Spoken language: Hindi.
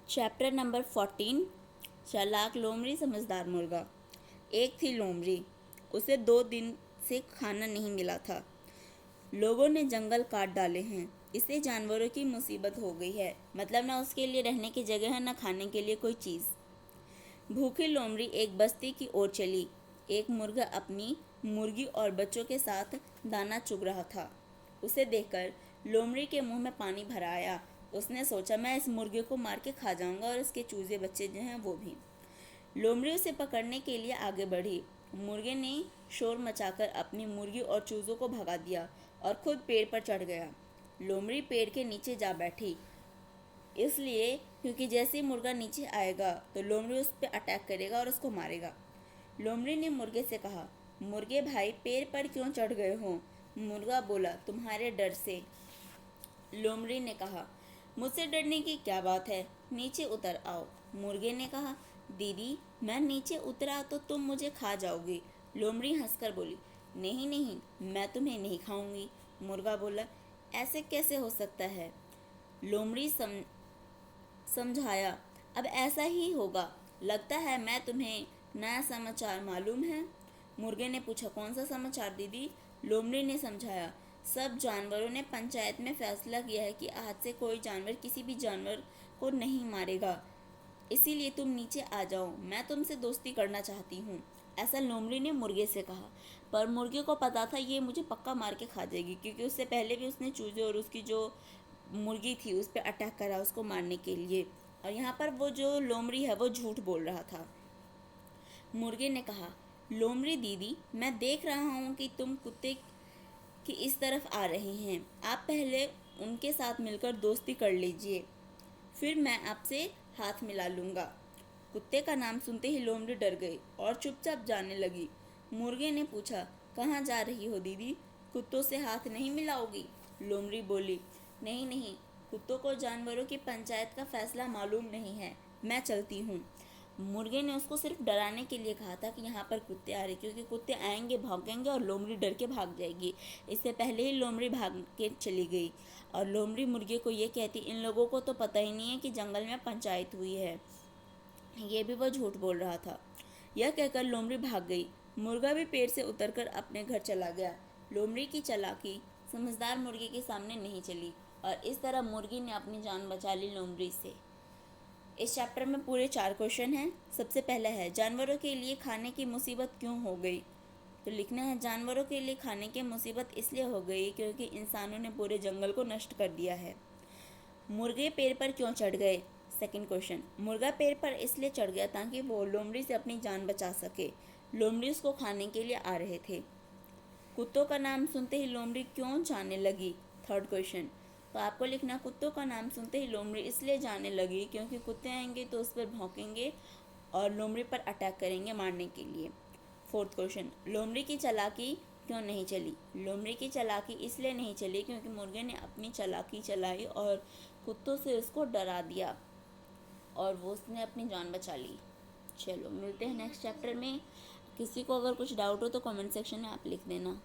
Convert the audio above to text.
Chapter number 14। चालाक लोमड़ी समझदार मुर्गा। एक थी लोमड़ी, उसे 2 दिन से खाना नहीं मिला था। लोगों ने जंगल काट डाले हैं, इससे जानवरों की मुसीबत हो गई है। मतलब ना उसके लिए रहने की जगह है, ना खाने के लिए कोई चीज़। भूखी लोमड़ी एक बस्ती की ओर चली। एक मुर्गा अपनी मुर्गी और बच्चों के साथ दाना चुग रहा था। उसे देखकर लोमड़ी के मुंह में पानी भर आया। उसने सोचा, मैं इस मुर्गे को मार के खा जाऊंगा और इसके चूजे बच्चे जो हैं वो भी। लोमड़ी उसे पकड़ने के लिए आगे बढ़ी। मुर्गे ने शोर मचाकर अपनी मुर्गी और चूजों को भगा दिया और खुद पेड़ पर चढ़ गया। लोमड़ी पेड़ के नीचे जा बैठी, इसलिए क्योंकि जैसे ही मुर्गा नीचे आएगा तो लोमड़ी उस पर अटैक करेगा और उसको मारेगा। लोमड़ी ने मुर्गे से कहा, मुर्गे भाई पेड़ पर क्यों चढ़ गए हो? मुर्गा बोला, तुम्हारे डर से। लोमड़ी ने कहा, मुझसे डरने की क्या बात है, नीचे उतर आओ। मुर्गे ने कहा, दीदी मैं नीचे उतरा तो तुम मुझे खा जाओगी। लोमड़ी हंसकर बोली, नहीं नहीं, मैं तुम्हें नहीं खाऊंगी। मुर्गा बोला, ऐसे कैसे हो सकता है? लोमड़ी समझाया, अब ऐसा ही होगा। लगता है मैं तुम्हें नया समाचार मालूम है? मुर्गे ने पूछा, कौन सा समाचार दीदी? लोमड़ी ने समझाया, सब जानवरों ने पंचायत में फैसला किया है कि आज से कोई जानवर किसी भी जानवर को नहीं मारेगा। इसीलिए तुम नीचे आ जाओ, मैं तुमसे दोस्ती करना चाहती हूँ। ऐसा लोमड़ी ने मुर्गे से कहा, पर मुर्गे को पता था ये मुझे पक्का मार के खा जाएगी, क्योंकि उससे पहले भी उसने चूजे और उसकी जो मुर्गी थी उस पर अटैक करा उसको मारने के लिए। और यहाँ पर वो जो लोमड़ी है वो झूठ बोल रहा था। मुर्गे ने कहा, लोमड़ी दीदी मैं देख रहा हूँ कि तुम कुत्ते की इस तरफ आ रहे हैं। आप पहले उनके साथ मिलकर दोस्ती कर लीजिए, फिर मैं आपसे हाथ मिला लूँगा। कुत्ते का नाम सुनते ही लोमड़ी डर गई और चुपचाप जाने लगी। मुर्गे ने पूछा, कहाँ जा रही हो दीदी? कुत्तों से हाथ नहीं मिलाओगी? लोमड़ी बोली, नहीं नहीं, कुत्तों को जानवरों की पंचायत का फैसला मालूम नहीं है, मैं चलती हूँ। मुर्गे ने उसको सिर्फ डराने के लिए कहा था कि यहाँ पर कुत्ते आ रहे, क्योंकि कुत्ते आएंगे भौंकेंगे और लोमड़ी डर के भाग जाएगी। इससे पहले ही लोमड़ी भाग के चली गई और लोमड़ी मुर्गे को ये कहती, इन लोगों को तो पता ही नहीं है कि जंगल में पंचायत हुई है। ये भी वह झूठ बोल रहा था। यह कहकर लोमड़ी भाग गई। मुर्गा भी पेड़ से उतरकर अपने घर चला गया। लोमड़ी की चालाकी समझदार मुर्गे के सामने नहीं चली और इस तरह मुर्गी ने अपनी जान बचा ली लोमड़ी से। इस चैप्टर में पूरे 4 क्वेश्चन हैं। सबसे पहला है, जानवरों के लिए खाने की मुसीबत क्यों हो गई? तो लिखना है, जानवरों के लिए खाने की मुसीबत इसलिए हो गई क्योंकि इंसानों ने पूरे जंगल को नष्ट कर दिया है। मुर्गे पेड़ पर क्यों चढ़ गए? सेकंड क्वेश्चन, मुर्गा पेड़ पर इसलिए चढ़ गया ताकि वो लोमड़ी से अपनी जान बचा सके। लोमड़ी उसको खाने के लिए आ रहे थे। कुत्तों का नाम सुनते ही लोमड़ी क्यों जाने लगी? थर्ड क्वेश्चन, तो आपको लिखना, कुत्तों का नाम सुनते ही लोमड़ी इसलिए जाने लगी क्योंकि कुत्ते आएंगे तो उस पर भौंकेंगे और लोमड़ी पर अटैक करेंगे मारने के लिए। फोर्थ क्वेश्चन, लोमड़ी की चालाकी क्यों नहीं चली? लोमड़ी की चालाकी इसलिए नहीं चली क्योंकि मुर्गे ने अपनी चालाकी चलाई और कुत्तों से उसको डरा दिया और वो उसने अपनी जान बचा ली। चलो मिलते हैं नेक्स्ट चैप्टर में। किसी को अगर कुछ डाउट हो तो कमेंट सेक्शन में आप लिख देना।